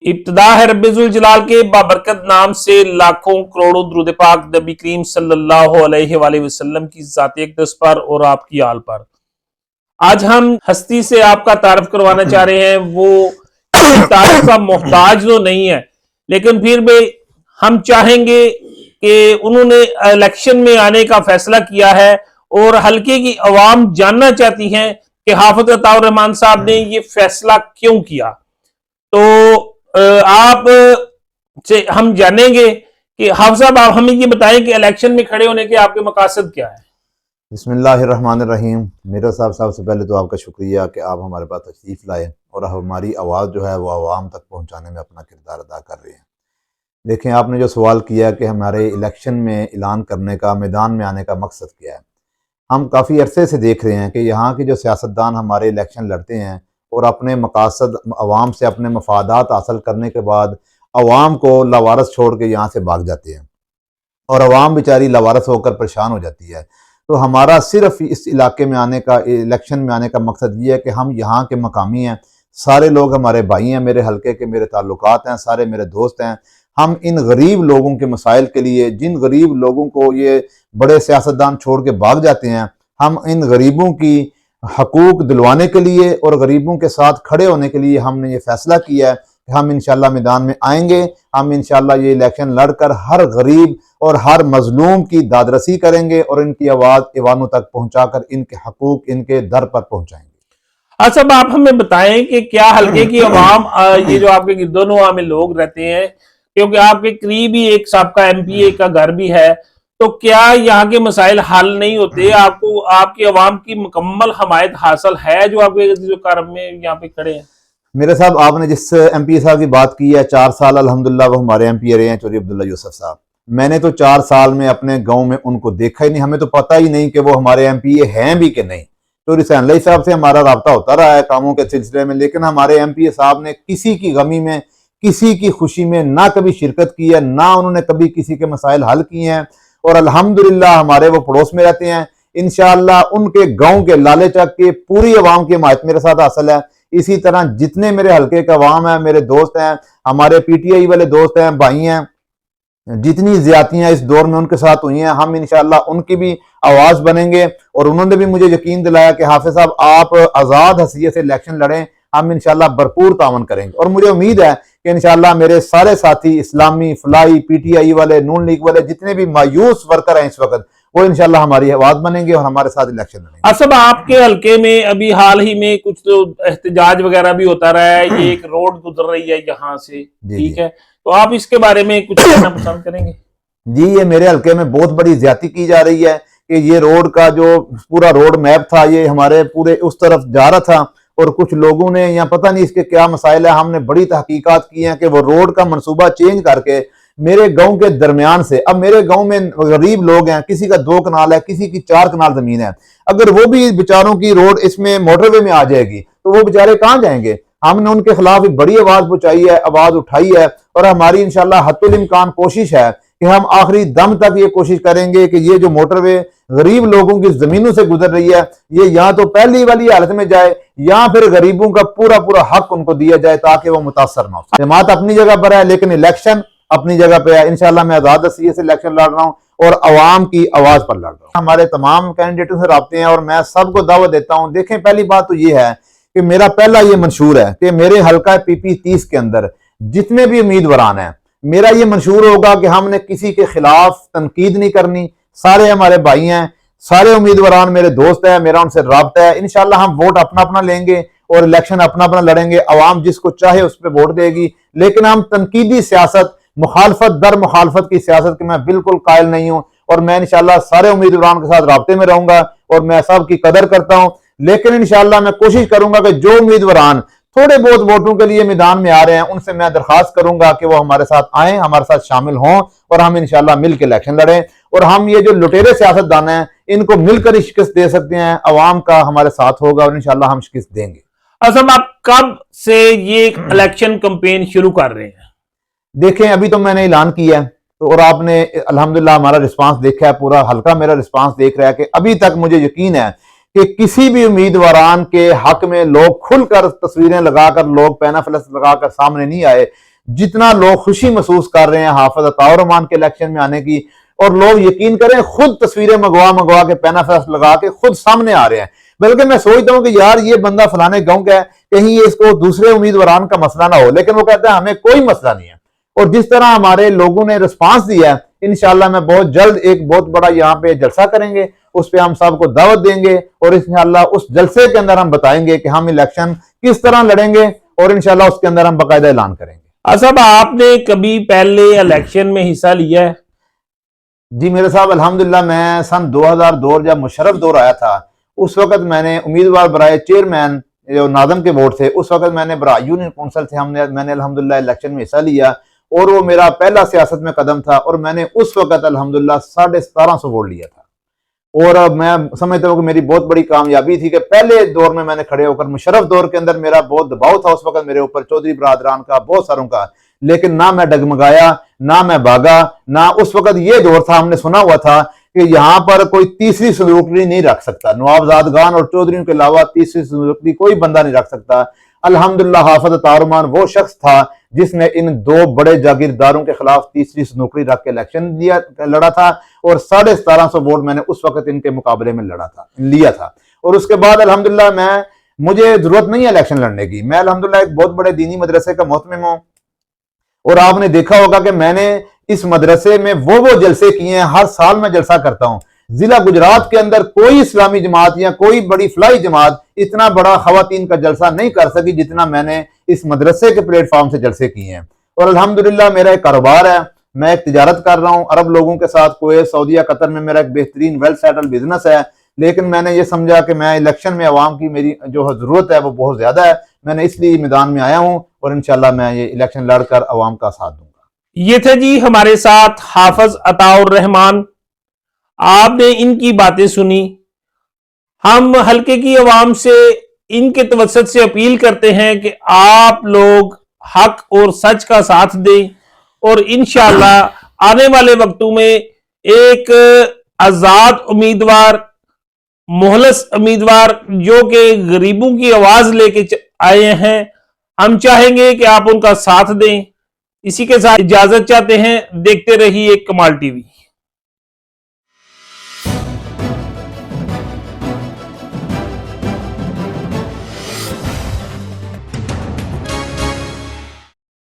इब्तिदा है रब्बिल जलाल के बाबरकत नाम से लाखों करोड़ों दुरूद पाक नबी करीम सल्लल्लाहु अलैहि वसल्लम की ज़ात अक़दस पर और आपकी आल पर। आज हम हस्ती से आपका तारफ करवाना चाह रहे हैं। वो तारीफ का मोहताज तो नहीं है, लेकिन फिर भी हम चाहेंगे कि उन्होंने इलेक्शन में आने का फैसला किया है और हल्के की अवाम जानना चाहती है कि हाफिज अताउर रहमान साहब ने ये फैसला क्यों किया। तो आप से हम जानेंगे कि हाफिज साहब, आप हमें ये बताएं कि इलेक्शन में खड़े होने के आपके मकासद क्या है। बिस्मिल्लाहिर्रहमानिर्रहीम। मेरा साहब से पहले तो आपका शुक्रिया कि आप हमारे पास तशरीफ़ लाए और हमारी आवाज़ जो है वो आवाम तक पहुंचाने में अपना किरदार अदा कर रहे हैं। देखें, आपने जो सवाल किया कि हमारे इलेक्शन में ऐलान करने का, मैदान में आने का मकसद क्या है। हम काफ़ी अरसे से देख रहे हैं कि यहाँ के जो सियासतदान हमारे इलेक्शन लड़ते हैं और अपने मकासद अवाम से अपने मफादात हासिल करने के बाद अवाम को लावारस छोड़ के यहाँ से भाग जाते हैं और अवाम बेचारी लावारस होकर परेशान हो जाती है। तो हमारा सिर्फ इस इलाके में आने का, इलेक्शन में आने का मकसद ये है कि हम यहाँ के मकामी हैं, सारे लोग हमारे भाई हैं, मेरे हलके के मेरे ताल्लुकात हैं, सारे मेरे दोस्त हैं। हम इन गरीब लोगों के मसाइल के लिए, जिन गरीब लोगों को ये बड़े सियासतदान छोड़ के भाग जाते हैं, हम इन गरीबों की हकूक दिलवाने के लिए और गरीबों के साथ खड़े होने के लिए हमने ये फैसला किया है कि हम इंशाल्लाह मैदान में आएंगे। हम इंशाल्लाह ये इलेक्शन लड़कर हर गरीब और हर मजलूम की दादरसी करेंगे और इनकी आवाज़ ईवानों तक पहुंचाकर इनके हकूक इनके दर पर पहुंचाएंगे। अच्छा, आप हमें बताएं कि क्या हल्के की आवाम, ये जो आपके गिरदोनवा में लोग रहते हैं, क्योंकि आपके करीब ही एक साबका एमपीए का घर भी है, तो क्या यहाँ के मसाइल हल नहीं होते? आपको आपकी आवाम की मुकम्मल हमायत हासिल है जो आपके जो कारम में यहाँ पे खड़े हैं? मेरे साहब, आपने जिस एमपी साहब की बात की है, 4 साल अल्हम्दुलिल्लाह वो हमारे एमपी रहे हैं, चौधरी अब्दुल्ला यूसुफ साहब। मैंने तो 4 साल में अपने गांव में उनको देखा ही नहीं। हमें तो पता ही नहीं कि वो हमारे एमपीए हैं भी कि नहीं। चौधरी हुसैन साहब से हमारा रब्ता होता रहा है कामों के सिलसिले में, लेकिन हमारे एमपीए साहब ने किसी की गमी में, किसी की खुशी में ना कभी शिरकत की है, ना उन्होंने कभी किसी के मसाइल हल किए हैं। और अल्हम्दुलिल्लाह हमारे वो पड़ोस में रहते हैं। इंशाअल्लाह उनके गांव के लाले चक के पूरी अवाम की हिमायत मेरे साथ हासिल है। इसी तरह जितने मेरे हल्के का अवाम है, मेरे दोस्त हैं, हमारे पीटीआई वाले दोस्त हैं, भाई हैं, जितनी ज्यादतियां इस दौर में उनके साथ हुई हैं, हम इंशाअल्लाह उनकी भी आवाज बनेंगे। और उन्होंने भी मुझे यकीन दिलाया कि हाफिज साहब आप आजाद हसीयत से इलेक्शन लड़ें, हम इंशाअल्लाह भरपूर तावन करेंगे। और मुझे उम्मीद है कि इंशाअल्लाह मेरे सारे साथी इस्लामी, फलाई, पीटीआई वाले, नून लीग वाले, जितने भी मायूस वर्कर हैं इस वक्त, वो इंशाल्लाह हमारी आवाज बनेंगे और हमारे साथ इलेक्शन लड़ेंगे। असब, आपके हल्के में अभी हाल ही में कुछ तो एहतजाज वगैरह भी होता रहा है, ये एक रोड गुजर रही है यहाँ से, ठीक है, तो आप इसके बारे में कुछ कहना पसंद करेंगे? जी, ये मेरे हल्के में बहुत बड़ी ज्यादती की जा रही है कि ये रोड का जो पूरा रोड मैप था, ये हमारे पूरे उस तरफ जा रहा था और कुछ लोगों ने, यहाँ पता नहीं इसके क्या मसाइल है, हमने बड़ी तहकीकात की हैं कि वो रोड का मनसूबा चेंज करके मेरे गांव के दरमियान से, अब मेरे गांव में गरीब लोग हैं, किसी का 2 कनाल है, किसी की 4 कनाल जमीन है, अगर वो भी बेचारों की रोड इसमें मोटरवे में आ जाएगी तो वो बेचारे कहां जाएंगे। हमने उनके खिलाफ एक बड़ी आवाज बुझाई है, आवाज उठाई है और हमारी इंशाल्लाह हत्तुल इम्कान कोशिश है कि हम आखिरी दम तक ये कोशिश करेंगे कि ये जो मोटरवे गरीब लोगों की जमीनों से गुजर रही है, ये या तो पहली वाली हालत में जाए या फिर गरीबों का पूरा पूरा हक उनको दिया जाए ताकि वो मुतासर ना हो। जमात अपनी जगह पर है लेकिन इलेक्शन अपनी जगह पे है। इंशाल्लाह मैं आजाद हसीयत से इलेक्शन लड़ रहा हूँ और अवाम की आवाज पर लड़ रहा हूँ। हमारे तमाम कैंडिडेटों से राब्ते हैं और मैं सबको दावत देता हूँ। देखें, पहली बात तो ये है कि मेरा पहला ये मंशूर है कि मेरे हल्का पीपी 30 के अंदर जितने भी उम्मीदवार हैं, मेरा ये मंशूर होगा कि हमने किसी के खिलाफ तनकीद नहीं करनी। सारे हमारे भाई हैं, सारे उम्मीदवार मेरे दोस्त हैं, मेरा उनसे राब्ता है। इंशाल्लाह हम वोट अपना अपना लेंगे और इलेक्शन अपना अपना लड़ेंगे। अवाम जिसको चाहे उस पर वोट देगी, लेकिन हम तनकीदी सियासत, मुखालफत दर मुखालफत की सियासत की मैं बिल्कुल कायल नहीं हूं। और मैं इंशाल्लाह सारे उम्मीदवारों के साथ राब्ते में रहूंगा और मैं सब की कदर करता हूं। लेकिन इंशाल्लाह मैं कोशिश करूंगा कि जो उम्मीदवार थोड़े बहुत वोटों के लिए मैदान में आ रहे हैं, उनसे मैं दरखास्त करूंगा कि वो हमारे साथ आए, हमारे साथ शामिल हों और हम इंशाल्लाह मिलकर इलेक्शन लड़ें। और हम ये जो लुटेरे सियासतदान हैं, इनको मिलकर ही शिकस्त दे सकते हैं। अवाम का हमारे साथ होगा और इंशाल्लाह हम शिकस्त देंगे। असम, आप कब से ये इलेक्शन कैंपेन शुरू कर रहे हैं? देखें, अभी तो मैंने ऐलान किया है तो और आपने अल्हम्दुलिल्लाह हमारा रिस्पांस देखा है, पूरा हल्का मेरा रिस्पांस देख रहा है कि अभी तक मुझे यकीन है कि किसी भी उम्मीदवार के हक में लोग खुलकर तस्वीरें लगाकर, लोग पैना फलस लगाकर सामने नहीं आए। जितना लोग खुशी महसूस कर रहे हैं हाफिज अताउर रहमान के इलेक्शन में आने की, और लोग यकीन करें खुद तस्वीरें मंगवा के पेनाफेस लगा के खुद सामने आ रहे हैं। बल्कि मैं सोचता हूं कि यार ये बंदा फलाने गांव का है, कहीं ये इसको दूसरे उम्मीदवार का मसला ना हो, लेकिन वो कहता है हमें कोई मसला नहीं है। और जिस तरह हमारे लोगों ने रिस्पांस दिया है, इंशाल्लाह मैं बहुत जल्द एक बहुत बड़ा यहाँ पे जलसा करेंगे, उस पर हम सबको दावत देंगे और इंशाल्लाह उस जलसे के अंदर हम बताएंगे कि हम इलेक्शन किस तरह लड़ेंगे और इंशाल्लाह उसके अंदर हम बाकायदा ऐलान करेंगे। असद, आपने कभी पहले इलेक्शन में हिस्सा लिया है? जी मेरे साहब, अल्हम्दुलिल्लाह मैं सन 2002 जब मुशर्रफ दौर आया था, उस वक्त मैंने उम्मीदवार बराए चेयरमैन जो नादम के वोट थे, उस वक्त मैंने बरा यूनियन कौंसिल से मैंने अल्हम्दुलिल्लाह इलेक्शन में हिस्सा लिया और वो मेरा पहला सियासत में कदम था और मैंने उस वक्त अल्हम्दुलिल्लाह 1750 वोट लिया था। और मैं समझता हूँ कि मेरी बहुत बड़ी कामयाबी थी कि पहले दौर में मैंने खड़े होकर, मुशर्रफ दौर के अंदर मेरा बहुत दबाव था उस वक्त मेरे ऊपर, चौधरी बरादरान का, बहुत सारों का, लेकिन ना मैं डगमगाया, ना मैं भागा, ना उस वक्त ये दौर था, हमने सुना हुआ था कि यहाँ पर कोई तीसरी संदूकड़ी नहीं रख सकता, नवाबजादगान और चौधरियों के अलावा तीसरी संदूकड़ी कोई बंदा नहीं रख सकता। अल्हम्दुलिल्लाह हाफिज अताउर रहमान वो शख्स था जिसने इन दो बड़े जागीरदारों के खिलाफ तीसरी संदूकड़ी रख के इलेक्शन लड़ा था और 1750 वोट मैंने उस वक्त इनके मुकाबले में लिया था। और उसके बाद अल्हम्दुलिल्लाह मुझे जरूरत नहीं है इलेक्शन लड़ने की। मैं अल्हम्दुलिल्लाह एक बहुत बड़े दीनी मदरसे का मोहतमिम हूं और आपने देखा होगा कि मैंने इस मदरसे में वो जलसे किए हैं, हर साल मैं जलसा करता हूं। जिला गुजरात के अंदर कोई इस्लामी जमात या कोई बड़ी फलाई जमात इतना बड़ा खवातीन का जलसा नहीं कर सकी जितना मैंने इस मदरसे के प्लेटफॉर्म से जलसे किए हैं। और अल्हम्दुलिल्लाह मेरा एक कारोबार है, मैं एक तिजारत कर रहा हूं अरब लोगों के साथ, कुवैत, सऊदीया, कतर में मेरा एक बेहतरीन वेल सेटल बिजनेस है। लेकिन मैंने ये समझा कि मैं इलेक्शन में अवाम की मेरी जो जरूरत है वो बहुत ज्यादा है, मैंने इसलिए मैदान में आया हूं और इंशाल्लाह मैं ये इलेक्शन लड़कर अवाम का साथ दूंगा। ये थे जी हमारे साथ हाफिज अताउर रहमान। आपने इनकी बातें सुनी। हम हल्के की आवाम से इनके तवज्जुह से अपील करते हैं कि आप लोग हक और सच का साथ दें और इंशाअल्लाह आने वाले वक्तों में एक आजाद उम्मीदवार, मोहलस उम्मीदवार जो कि गरीबों की आवाज लेके आए हैं, हम चाहेंगे कि आप उनका साथ दें। इसी के साथ इजाजत चाहते हैं। देखते रहिए कमाल टीवी।